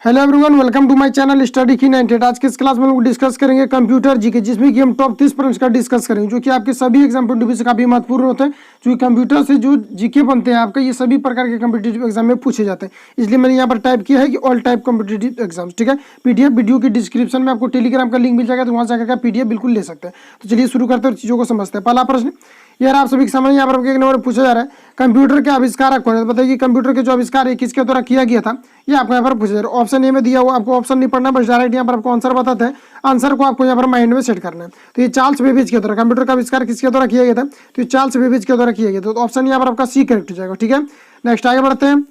Hello everyone, welcome to my channel study की 98। आज के इस क्लास में लोग डिस्कस करेंगे कंप्यूटर जीके, जिसमें कि हम टॉप 30 प्रश्न का डिस्कस करेंगे जो कि आपके सभी एग्जाम पॉइंट से काफी महत्वपूर्ण होते हैं। जो कंप्यूटर से जो जीके बनते हैं आपका, ये सभी प्रकार के कॉम्पिटिटिव एग्जाम में पूछे जाते हैं। इसलिए मैंने यहाँ पर टाइप किया है कि ऑल टाइप कॉम्पिटिटिव एग्जाम्स। ठीक है, पीडीएफ वीडियो की डिस्क्रिप्शन में आपको टेलीग्राम का लिंक मिल जाएगा, तो वहाँ जाकर पीडीएफ बिल्कुल ले सकते हैं। तो चलिए शुरू करते हैं और चीज़ों को समझते हैं। पहला प्रश्न यार आप सभी के सामने यहाँ पर एक नंबर पूछा जा रहा है, कंप्यूटर के आविष्कारक कौन है? तो बताइए कंप्यूटर के जो आविष्कार है किसके द्वारा किया गया था, ये आपको यहाँ पर पूछा जा रहा है। ऑप्शन ए में दिया हुआ, आपको ऑप्शन नहीं पढ़ना, बस डायरेक्ट यहाँ पर आपको आंसर बताते हैं। आंसर को आपको यहाँ पर माइंड में सेट करना है। तो ये चार्ल्स बेबेज के द्वारा, कंप्यूटर का आविष्कार किसके द्वारा किया गया था? तो ये चार्ल्स बेबेज के द्वारा किया गया था। तो ऑप्शन यहाँ पर आपका सी करेक्ट हो जाएगा। ठीक है, नेक्स्ट आगे बढ़ते हैं।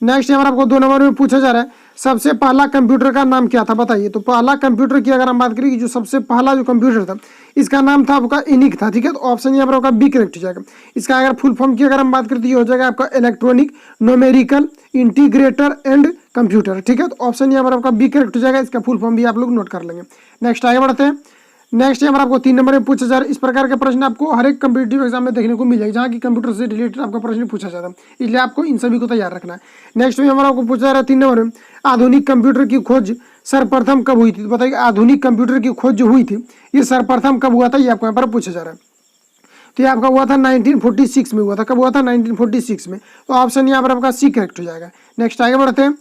नेक्स्ट यहाँ पर आपको 2 नंबर में पूछा जा रहा है, सबसे पहला कंप्यूटर का नाम क्या था? बताइए। तो पहला कंप्यूटर की अगर हम बात करें कि जो सबसे पहला जो कंप्यूटर था, इसका नाम था आपका इनिक था। ठीक है, तो ऑप्शन यहाँ पर आपका बी करेक्ट हो जाएगा। इसका अगर फुल फॉर्म की अगर हम बात करें तो ये हो जाएगा आपका electronic numerical integrator and computer. ठीक है, तो ऑप्शन यहाँ पर आपका बी करेक्ट हो जाएगा। इसका फुल फॉर्म भी आप लोग नोट कर लेंगे। नेक्स्ट आगे बढ़ते हैं। नेक्स्ट यहाँ पर आपको 3 नंबर में पूछा जा रहा है। इस प्रकार के प्रश्न आपको हर एक कम्पिटिटिव एग्जाम में देखने को मिल जाएगा, जहाँ की कंप्यूटर से रिलेटेड आपका प्रश्न पूछा जाता है। इसलिए आपको इन सभी को तैयार रखना है। नेक्स्ट में हमारा आपको पूछा जा रहा है 3 नंबर में, आधुनिक कंप्यूटर की खोज सर्वप्रथम कब हुई थी? तो बताइए आधुनिक कंप्यूटर की खोज जो हुई थी, ये सर्वप्रथम कब हुआ था, ये आपको यहाँ पर पूछा जा रहा है। तो ये आपका हुआ था 1946 में हुआ था। कब हुआ था? 1946 में। तो ऑप्शन यहाँ पर आपका सी करेक्ट हो जाएगा। नेक्स्ट आगे बढ़ते हैं।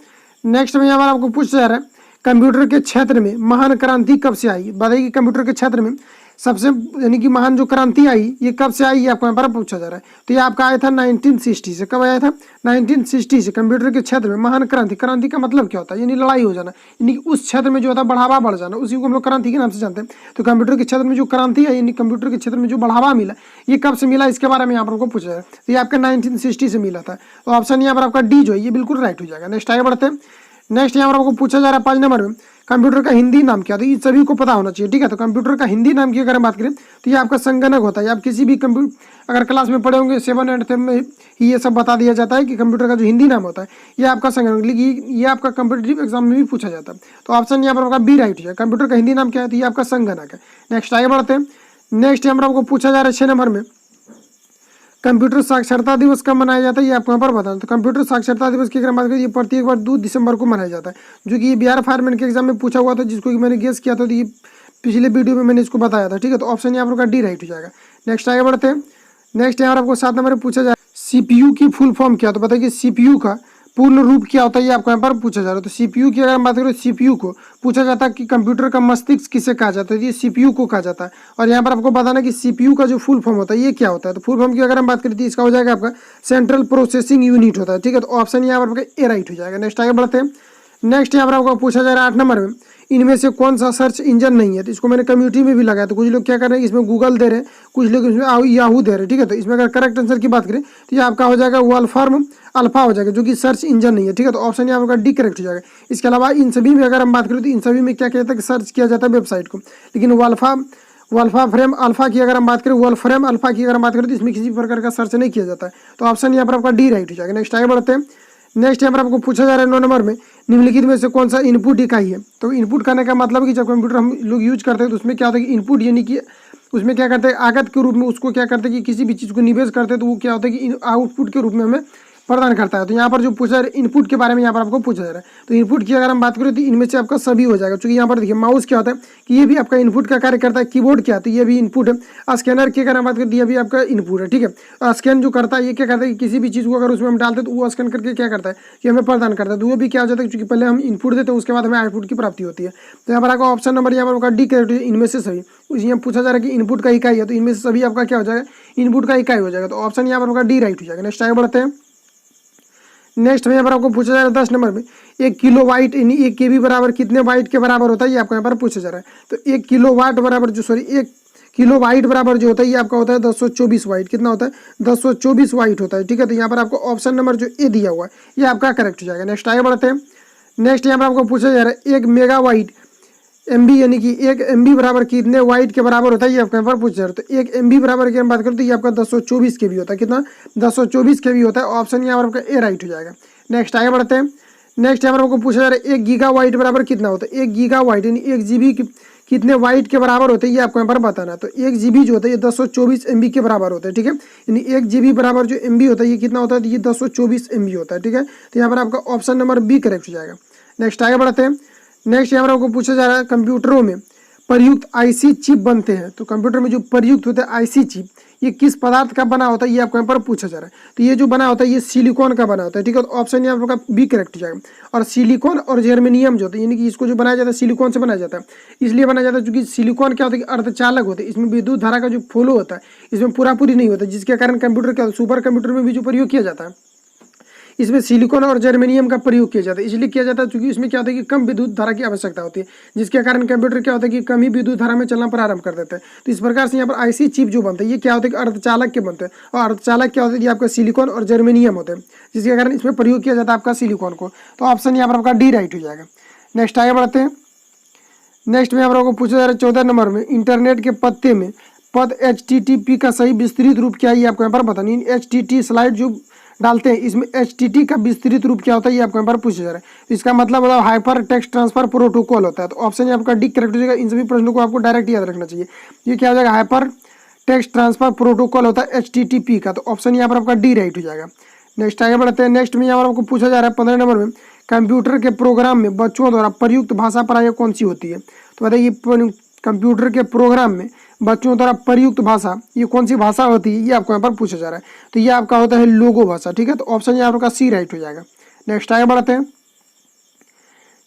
नेक्स्ट में यहाँ पर आपको पूछा जा रहा है, कंप्यूटर के क्षेत्र में महान क्रांति कब से आई? बताइए कंप्यूटर के क्षेत्र में सबसे यानी कि महान जो क्रांति आई, ये कब से आई, ये आपको यहाँ पर पूछा जा रहा है। तो ये आपका आया था 1960 से। कब आया था? 1960 से। कंप्यूटर के क्षेत्र में महान क्रांति, क्रांति का मतलब क्या होता है? यानी लड़ाई हो जाना, यानी उस क्षेत्र में जो होता है बढ़ावा बढ़ जाना, उसी को हम लोग क्रांति के नाम से जानते हैं। तो कंप्यूटर के क्षेत्र में जो क्रांति है, यानी कंप्यूटर के क्षेत्र में जो बढ़ावा मिला, ये कब से मिला, इसके बारे में यहाँ पर आपको पूछा जाए। तो ये आपका 1960 से मिला था। तो ऑप्शन यहाँ पर आपका डी जो है ये बिल्कुल राइट हो जाएगा। नेक्स्ट आगे बढ़ते हैं। नेक्स्ट यहाँ पर आपको पूछा जा रहा है 5 नंबर में, कंप्यूटर का हिंदी नाम क्या? तो ये सभी को पता होना चाहिए। ठीक है, तो कंप्यूटर का हिंदी नाम की अगर हम बात करें तो ये आपका संगणक होता है। आप किसी भी कंप्यूटर अगर क्लास में पढ़े होंगे 7 और 8 में ही ये सब बता दिया जाता है कि कंप्यूटर का जो हिंदी नाम होता है ये आपका संगणक, लेकिन ये आपका कॉम्पिटिटिव एग्जाम में भी पूछा जाता है। तो ऑप्शन यहाँ पर आपका बी राइट है। कंप्यूटर का हिंदी नाम क्या है? तो ये आपका संगणक है। नेक्स्ट आगे बढ़ते हैं। नेक्स्ट यहाँ पर आपको पूछा जा रहा है 6 नंबर में, कंप्यूटर साक्षरता दिवस कब मनाया जाता है, ये आपको यहाँ पर बताना। तो कंप्यूटर साक्षरता दिवस की अगर बात करें, ये प्रत्येक बार 2 दिसंबर को मनाया जाता है, जो कि ये बिहार फायरमैन के एग्जाम में पूछा हुआ था, जिसको कि मैंने गेस किया था। तो ये पिछले वीडियो में मैंने इसको बताया था। ठीक है, तो ऑप्शन यहाँ पर डी राइट हो जाएगा। नेक्स्ट आगे बढ़ते हैं। नेक्स्ट यहाँ पर आपको 7 नंबर में पूछा जाए, सीपीयू की फुल फॉर्म क्या? तो बताइए सीपीयू का पूर्ण रूप क्या होता है, ये आपको यहाँ पर पूछा जा रहा है। तो सीपीयू की अगर हम बात करें, सीपीयू को पूछा जाता है कि कंप्यूटर का मस्तिष्क किसे कहा जाता है, ये सीपीयू को कहा जाता है। और यहाँ पर आपको बताना कि सीपीयू का जो फुल फॉर्म होता है ये क्या होता है। तो फुल फॉर्म की अगर हम बात करें तो इसका हो जाएगा आपका सेंट्रल प्रोसेसिंग यूनिट होता है। ठीक है, तो ऑप्शन यहाँ पर आपका ए राइट हो जाएगा। नेक्स्ट आगे बढ़ते हैं। नेक्स्ट यहाँ पर आपको पूछा जा रहा है 8 नंबर में, इनमें से कौन सा सर्च इंजन नहीं है? तो इसको मैंने कम्युनिटी में भी लगाया। तो कुछ लोग क्या कर रहे हैं, इसमें गूगल दे रहे हैं, कुछ लोग इसमें याहू दे रहे हैं। ठीक है, तो इसमें अगर करेक्ट आंसर की बात करें तो ये आपका हो जाएगा वॉल्फ्राम अल्फा हो जाएगा, जो कि सर्च इंजन नहीं है। ठीक है, तो ऑप्शन यहाँ पर डी करेक्ट हो जाएगा। इसके अलावा इन सभी में अगर हम बात करें तो इन सभी में क्या कहता है कि सर्च किया जाता है वेबसाइट को, लेकिन वॉल्फ्राम अल्फा की अगर हम बात करें, वॉल्फ्राम अल्फा की अगर हम बात करें तो इसमें किसी प्रकार का सर्च नहीं किया जाता है। तो ऑप्शन यहाँ पर आपका डी राइट हो जाएगा। नेक्स्ट आगे बढ़ते हैं। नेक्स्ट यहाँ पर आपको पूछा जा रहा है 9 नंबर में, निम्नलिखित में से कौन सा इनपुट इकाई है? तो इनपुट करने का मतलब कि जब कंप्यूटर हम लोग यूज करते हैं तो उसमें क्या होता है कि इनपुट, यानी कि उसमें क्या करते हैं आगत के रूप में उसको क्या करते हैं कि किसी भी चीज़ को निवेश करते हैं, तो वो क्या होता है कि आउटपुट के रूप में हमें प्रदान करता है। तो यहाँ पर जो पूछा जा रहा है इनपुट के बारे में, यहाँ पर आपको पूछा जा रहा है। तो इनपुट की अगर हम बात करें तो इनमें से आपका सभी हो जाएगा, क्योंकि यहाँ पर देखिए माउस क्या होता है कि ये भी आपका इनपुट का कार्य करता है। कीबोर्ड क्या है? तो ये भी इनपुट है। स्कैनर की अगर हम बात करें तो ये भी आपका इनपुट है। ठीक है, स्कैन जो करता है ये क्या करता है कि किसी भी चीज़ को अगर उसमें हम डालते हैं तो वो स्कैन करके क्या करता है कि हमें प्रदान करता है। तो वो भी क्या हो जाता है, क्योंकि पहले हम इनपुट देते हैं उसके बाद हमें आउटपुट की प्राप्ति होती है। तो यहाँ पर आपका ऑप्शन नंबर यहाँ पर डी करेक्ट, इनमें से सभी। यहाँ पूछा जा रहा है कि इनपुट का इकाई है, तो इनमें से सभी आपका क्या हो जाएगा, इनपुट का इकाई हो जाएगा। तो ऑप्शन यहाँ पर आपका डी राइट हो जाएगा। नेक्स्ट आगे बढ़ते हैं। नेक्स्ट में यहाँ पर आपको पूछा जा रहा है 10 नंबर में, 1 किलो वाट यानी 1 केबी बराबर कितने वाट के बराबर होता है, ये आपको यहाँ पर पूछा जा रहा है। तो 1 किलो वाट बराबर 1 किलो वाट बराबर जो होता है ये आपका होता है 1024 वाट। कितना होता है? 1024 वाट होता है। ठीक है, तो यहाँ पर आपको ऑप्शन नंबर जो ए दिया हुआ है ये आपका करेक्ट हो जाएगा। नेक्स्ट आगे बढ़ते हैं। नेक्स्ट यहाँ पर आपको पूछा जा रहा है 1 मेगावाट एमबी यानी कि 1 MB बराबर कितने वाट के बराबर होता है, ये आपके यहाँ पर पूछ रहा है। तो 1 MB बराबर की हम बात करें तो ये आपका 1024 KB होता है। कितना? 1024 KB होता है। ऑप्शन यहाँ पर आपका ए राइट हो जाएगा। नेक्स्ट आगे बढ़ते हैं। नेक्स्ट यहाँ पर आपको पूछा जा रहा है 1 गीगाबाइट बराबर कितना होता है? 1 गीगाबाइट यानी 1 GB कितने वाइट के बराबर होते हैं, ये आपको यहाँ पर बताना है। तो 1 GB जो होता है ये 1024 MB के बराबर होता है। ठीक है, यानी 1 GB बराबर जो MB होता है ये कितना होता है, ये 1024 MB होता है। ठीक है, तो यहाँ पर आपका ऑप्शन नंबर बी करेक्ट हो जाएगा। नेक्स्ट आगे बढ़ते हैं। नेक्स्ट यहाँ पर आपको पूछा जा रहा है कंप्यूटरों में प्रयुक्त आईसी चिप बनते हैं। तो कंप्यूटर में जो प्रयुक्त होता है आईसी चिप, ये किस पदार्थ का बना होता है, ये आपको यहाँ पर पूछा जा रहा है। तो ये जो बना होता है ये सिलिकॉन का बना होता है, ठीक है। तो ऑप्शन यहाँ आपका बी करेक्ट हो जाएगा। और सिलिकॉन और जर्मेनियम जो होता है, यानी कि इसको जो बनाया जाता है सिलिकॉन से बनाया जाता है, इसलिए बनाया जाता है क्योंकि सिलिकॉन क्या होता है कि अर्धचालक होते हैं, इसमें विद्युत धारा का जो फ्लो होता है इसमें पूरा पूरी नहीं होता, जिसके कारण कंप्यूटर क्या सुपर कंप्यूटर में भी जो प्रयोग किया जाता है इसमें सिलिकॉन और जर्मेनियम का प्रयोग किया जाता है। इसलिए किया जाता है क्योंकि इसमें क्या होता है कि कम विद्युत धारा की आवश्यकता होती है, जिसके कारण कंप्यूटर क्या होता है कि कम ही विद्युत धारा में चलना प्रारंभ कर देता है। तो इस प्रकार से यहाँ पर आईसी चिप जो बनते हैं ये क्या होता है कि अर्धचालक के बनते हैं, और अर्धचालक क्या होता है कि आपका सिलिकॉन और जर्मेनियम होते हैं, जिसके कारण इसमें प्रयोग किया जाता है आपका सिलिकॉन को। तो ऑप्शन यहाँ पर आपका डी राइट हो जाएगा। नेक्स्ट आगे बढ़ते हैं। नेक्स्ट में आप लोगों को पूछा जा रहा है 14 नंबर में, इंटरनेट के पत्ते में पद HTTP का सही विस्तृत रूप क्या है, ये आपको यहाँ पर बताना। HTTP स्लाइड जो डालते हैं इसमें HTTP का विस्तृत रूप क्या होता है ये आपको यहाँ पर पूछा जा रहा है। तो इसका मतलब होता है हाइपर टेक्स्ट ट्रांसफर प्रोटोकॉल होता है। तो ऑप्शन आपका डी करेक्ट हो जाएगा। इन सभी प्रश्नों को आपको डायरेक्ट याद रखना चाहिए। ये क्या हो जाएगा, हाइपर टेक्स्ट ट्रांसफर प्रोटोकॉल होता है HTTP का। तो ऑप्शन यहाँ पर आपका डी राइट हो जाएगा। नेक्स्ट आगे बढ़ते हैं। नेक्स्ट में यहाँ पर आपको पूछा जा रहा है 15 नंबर में, कंप्यूटर के प्रोग्राम में बच्चों द्वारा प्रयुक्त भाषा प्रायः कौन सी होती है। तो बताइए कंप्यूटर के प्रोग्राम में बच्चों द्वारा प्रयुक्त भाषा ये कौन सी भाषा होती है, ये आपको यहाँ पर पूछा जा रहा है। तो ये आपका होता है लोगो भाषा, ठीक है। तो ऑप्शन यहाँ पर सी राइट हो जाएगा। नेक्स्ट आगे बढ़ते हैं।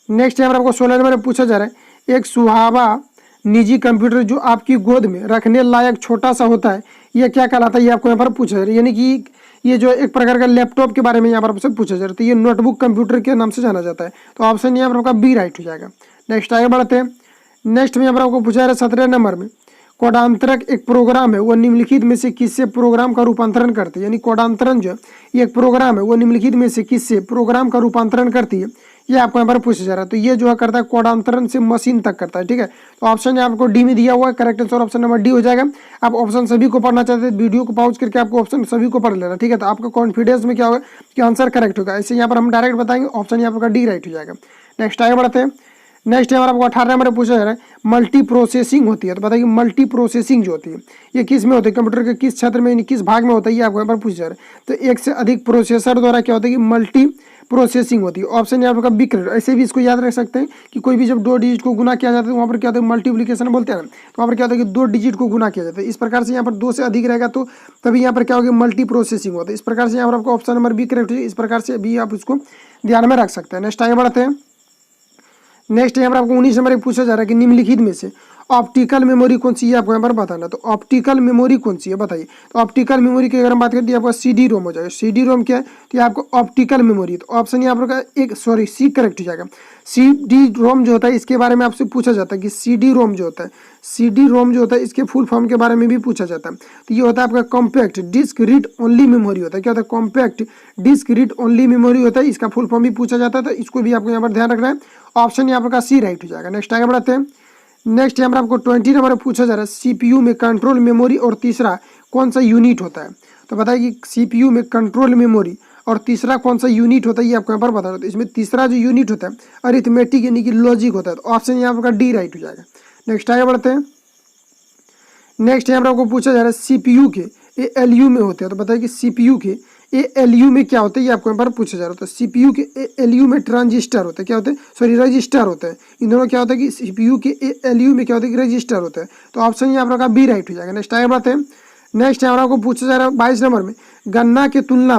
नेक्स्ट यहाँ पर आपको 16 नंबर में पूछा जा रहा है, एक सुहावा निजी कंप्यूटर जो आपकी गोद में रखने लायक छोटा सा होता है ये क्या कहलाता है, ये आपको यहाँ पर पूछा जा रहा है। यानी कि ये जो एक प्रकार का लैपटॉप के बारे में यहाँ पर आपसे पूछा जा रहा है। तो ये नोटबुक कंप्यूटर के नाम से जाना जाता है। तो ऑप्शन यहाँ पर आपका बी राइट हो जाएगा। नेक्स्ट आगे बढ़ते हैं। नेक्स्ट में यहाँ पर आपको पूछा जा रहा है 17 नंबर में, कोडांतरक एक प्रोग्राम है वो निम्नलिखित में से किससे प्रोग्राम का रूपांतरण करती है। यानी कोडांतरण जो है ये एक प्रोग्राम है वो निम्नलिखित में से किससे प्रोग्राम का रूपांतरण करती है, ये आपको यहाँ पर पूछा जा रहा है। तो ये जो है करता है कोडांतरण से मशीन तक करता है, ठीक है। तो ऑप्शन आपको डी में दिया हुआ है, correct answer option number D हो जाएगा। आप ऑप्शन सभी को पढ़ना चाहते हैं वीडियो को पॉज करके आपको ऑप्शन सभी को पढ़ लेना, ठीक है। तो आपका कॉन्फिडेंस में क्या होगा कि आंसर करेक्ट होगा। ऐसे यहाँ पर हम डायरेक्ट बताएंगे, ऑप्शन यहाँ पर डी राइट हो जाएगा। नेक्स्ट आगे बढ़ते हैं। नेक्स्ट हमारा आपको 18 नंबर पूछा जा रहा है, मल्टी प्रोसेसिंग होती है। तो बताइए मल्टी प्रोसेसिंग जो होती है ये किस में होती है, कंप्यूटर के किस क्षेत्र में किस भाग में होता है, ये आपको यहाँ पर पूछा जा रहा है। तो एक से अधिक प्रोसेसर द्वारा क्या होता है कि मल्टी प्रोसेसिंग होती है। ऑप्शन यहाँ पर बी करेक्ट। ऐसे भी इसको याद रख सकते हैं कि कोई भी जब 2 डिजिट को गुना किया जाता है वहाँ पर क्या होता है मल्टीप्लिकेशन बोलते हैं ना, तो वहाँ पर क्या होता है कि 2 डिजिट को गुना किया जाता है। इस प्रकार से यहाँ पर 2 से अधिक रहेगा तो तभी यहाँ पर क्या होगा मल्टी प्रोसेसिंग होता है। इस प्रकार से यहाँ पर आपको ऑप्शन नंबर बी करेक्ट है। इस प्रकार से भी आप उसको ध्यान में रख सकते हैं। नेक्स्ट आगे बढ़ते हैं। नेक्स्ट यहाँ पर आपको 19 नंबर पूछा जा रहा है कि निम्नलिखित में से ऑप्टिकल मेमोरी कौन सी है, आपको यहाँ पर बताना। तो ऑप्टिकल मेमोरी कौन सी है बताइए। तो ऑप्टिकल मेमोरी की अगर हम बात करें तो आपका CD रोम हो जाएगा। CD रोम क्या है, तो ये आपको ऑप्टिकल मेमोरी। तो ऑप्शन यहाँ पर सी करेक्ट हो जाएगा। CD रोम जो होता है इसके बारे में आपसे पूछा जाता है कि CD रोम जो होता है, CD रोम जो होता है इसके फुल फॉर्म के बारे में भी पूछा जाता है। तो ये होता है आपका compact disc read only memory होता है। क्या होता है, compact disc read only memory होता है। इसका फुल फॉर्म भी पूछा जाता है, तो इसको भी आपको यहाँ पर ध्यान रखना है। ऑप्शन यहाँ पर सी राइट हो जाएगा। नेक्स्ट आगे बढ़ते हैं। नेक्स्ट यहाँ पर आपको 20 नंबर पूछा जा रहा है, CPU में कंट्रोल मेमोरी और तीसरा कौन सा यूनिट होता है। तो बताइए कि CPU में कंट्रोल मेमोरी और तीसरा कौन सा यूनिट होता है, ये आपको यहाँ पर बताना। तो इसमें तीसरा जो यूनिट होता है अरिथमेटिक यानी कि लॉजिक होता है। तो ऑप्शन यहाँ पर डी राइट हो जाएगा। नेक्स्ट आगे बढ़ते हैं। नेक्स्ट यहाँ पर आपको पूछा जा रहा है CPU के ALU में होते हैं। तो बताइए कि CPU के ALU में क्या होता है, ये आपको यहाँ पर पूछा जा रहा है। तो CPU के ALU में ट्रांजिस्टर होते हैं, क्या होते हैं, सॉरी रजिस्टर होते हैं। इन दोनों क्या होता है कि CPU के ALU में क्या होता है कि रजिस्टर होते हैं। तो ऑप्शन यहाँ पर बी राइट हो जाएगा। नेक्स्ट आगे बढ़ते हैं। नेक्स्ट यहाँ पर आपको पूछा जा रहा है 22 नंबर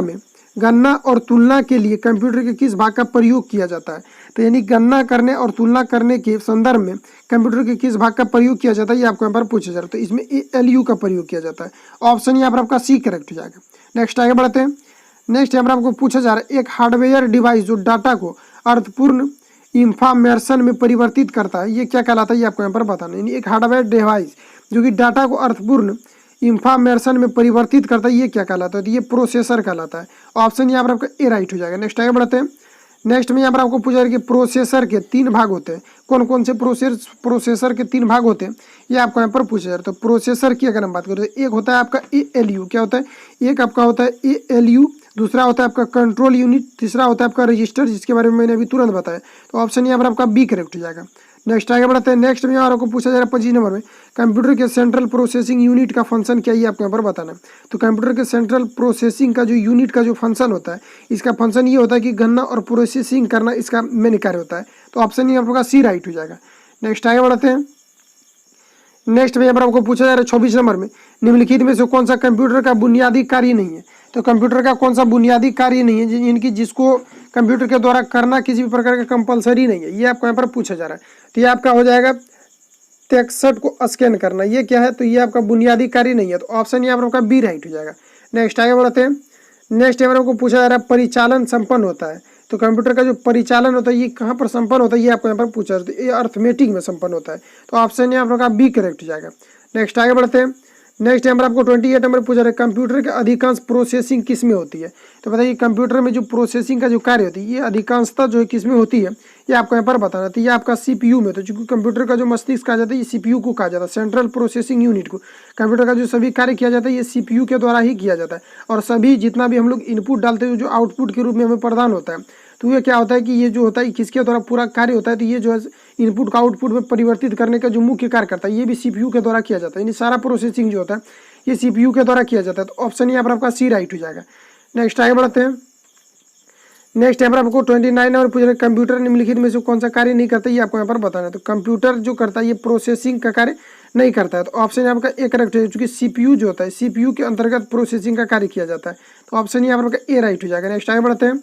में, गणना और तुलना के लिए कंप्यूटर के किस भाग का प्रयोग किया जाता है। तो यानी गणना करने और तुलना करने के संदर्भ में कंप्यूटर के किस भाग का प्रयोग किया जाता है, ये आपको यहाँ पर पूछा जा रहा है। तो इसमें ALU का प्रयोग किया जाता है। ऑप्शन यहाँ पर आपका सी करेक्ट हो जाएगा। नेक्स्ट आगे बढ़ते हैं। नेक्स्ट यहाँ पर आपको पूछा जा रहा है, एक हार्डवेयर डिवाइस जो डाटा को अर्थपूर्ण इंफॉर्मेशन में परिवर्तित करता है, ये क्या कहलाता है, ये आपको यहाँ पर बताना है। यानी एक हार्डवेयर डिवाइस जो कि डाटा को अर्थपूर्ण इंफॉर्मेशन में परिवर्तित करता है, ये क्या कहलाता है, तो ये प्रोसेसर कहलाता है। ऑप्शन यहाँ पर आपका ए राइट हो जाएगा। नेक्स्ट आगे बढ़ते हैं। नेक्स्ट में यहाँ पर आपको पूछा कि प्रोसेसर के 3 भाग होते हैं, कौन कौन से प्रोसेसर के 3 भाग होते हैं, ये आपको यहाँ पर पूछा जा रहा है। तो प्रोसेसर की अगर हम बात करें तो एक होता है आपका ALU, क्या होता है, एक आपका होता है ALU, दूसरा होता है आपका कंट्रोल यूनिट, तीसरा होता है आपका रजिस्टर, जिसके बारे में मैंने अभी तुरंत बताया। तो ऑप्शन यहाँ पर आपका बी करेक्ट हो जाएगा। नेक्स्ट आगे बढ़ते हैं। नेक्स्ट में यहाँ आपको पूछा जा रहा है 25 नंबर में, कंप्यूटर के सेंट्रल प्रोसेसिंग यूनिट का फंक्शन क्या है, ये आपको यहाँ पर बताना है। तो कंप्यूटर के सेंट्रल प्रोसेसिंग का जो यूनिट का जो फंक्शन होता है, इसका फंक्शन ये होता है कि गणना और प्रोसेसिंग करना, इसका मेन कार्य होता है। तो ऑप्शन ये आपका सी राइट हो जाएगा। नेक्स्ट आगे बढ़ते हैं। नेक्स्ट में यहाँ पर आपको पूछा जा रहा है 24 नंबर में, निम्नलिखित में से कौन सा कंप्यूटर का बुनियादी कार्य नहीं है। तो कंप्यूटर का कौन सा बुनियादी कार्य नहीं है इनकी, जिसको कंप्यूटर के द्वारा करना किसी भी प्रकार का कंपलसरी नहीं है, ये आपको यहाँ पर पूछा जा रहा है। तो ये आपका हो जाएगा टेक्स्ट को स्कैन करना, ये क्या है, तो ये आपका बुनियादी कार्य नहीं है। तो ऑप्शन यहाँ पर आपका बी राइट हो जाएगा। नेक्स्ट आगे बढ़ते हैं। नेक्स्ट यहाँ पर आपको पूछा जा रहा है परिचालन संपन्न होता है। तो कंप्यूटर का जो परिचालन होता है ये कहाँ पर संपन्न होता है, ये आपको यहाँ पर पूछा जाता है। ये अर्थमेटिक में संपन्न होता है। तो ऑप्शन यहाँ पर आपका बी करेक्ट हो जाएगा। नेक्स्ट आगे बढ़ते हैं। नेक्स्ट यहाँ पर आपको 28 नंबर पूछा रहा है, कंप्यूटर के अधिकांश प्रोसेसिंग किस में होती है। तो बताइए कंप्यूटर में जो प्रोसेसिंग का जो कार्य होती है, ये अधिकांशता जो है किस में होती है, ये आपको यहाँ पर बताना। तो ये आपका सीपीयू में। तो चूंकि कंप्यूटर का जो मस्तिष्क कहा जाता है, ये सीपीयू को कहा जाता है, सेंट्रल प्रोसेसिंग यूनिट को। कंप्यूटर का जो सभी कार्य किया जाता है, ये सीपीयू के द्वारा ही किया जाता है। और सभी जितना भी हम लोग इनपुट डालते हैं, जो आउटपुट के रूप में हमें प्रदान होता है, तो ये क्या होता है कि ये जो होता है किसके द्वारा पूरा कार्य होता है। तो ये जो है इनपुट का आउटपुट में परिवर्तित करने का जो मुख्य कार्य करता है, ये भी सीपीयू के द्वारा किया जाता है। यानी सारा प्रोसेसिंग जो होता है ये सीपीयू के द्वारा किया जाता है। तो ऑप्शन यहाँ पर आपका सी राइट हो जाएगा। नेक्स्ट आगे बढ़ते हैं। नेक्स्ट यहाँ पर आपको 29 नंबर पूछ रहे, कंप्यूटर निम्नलिखित में से कौन सा कार्य नहीं करता, ये आपको यहाँ पर बताना है। तो कंप्यूटर जो करता है ये प्रोसेसिंग का कार्य नहीं करता है। तो ऑप्शन यहाँ पर एक करेक्ट है, चूंकि सीपीयू जो होता है सीपीयू के अंतर्गत प्रोसेसिंग का कार्य किया जाता है। तो ऑप्शन यहाँ पर ए राइट हो जाएगा। नेक्स्ट आगे बढ़ते हैं।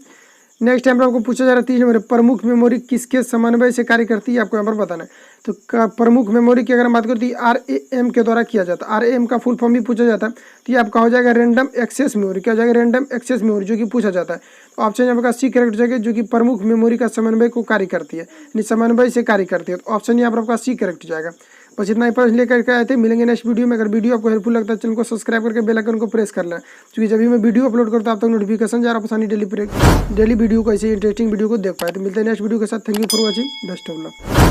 नेक्स्ट टाइम पर आपको पूछा जा रहा है 30 नंबर, प्रमुख मेमोरी किसके समन्वय से कार्य करती है, आपको यहाँ पर बताना है। तो प्रमुख मेमोरी की अगर हम बात करते हैं RAM के द्वारा किया जाता है। RAM का फुल फॉर्म भी पूछा जाता है। तो ये आपका हो जाएगा रैंडम एक्सेस मेमोरी। क्या हो जाएगा, रैंडम एक्सेस मेमोरी, जो कि पूछा जाता है। तो ऑप्शन यहाँ पर सी करेक्ट हो जाएगा, जो कि प्रमुख मेमोरी का समन्वय को कार्य करती है, यानी समन्वय से कार्य करती है। तो ऑप्शन यहाँ पर आपका सी करेक्ट हो जाएगा। बस इतना ही पर लेकर के आए थे। मिलेंगे नेक्स्ट वीडियो में। अगर वीडियो आपको हेल्पफुल लगता है, चैनल को सब्सक्राइब करके बेल आइकन को प्रेस कर लें, क्योंकि जब भी मैं वीडियो अपलोड करता हूं आप तक नोटिफिकेशन जा रहा है, आसानी डेली वीडियो को ऐसे इंटरेस्टिंग वीडियो को देख पाए। तो मिलते हैं नेक्स्ट वीडियो के साथ। Thank you for watching. Best of luck.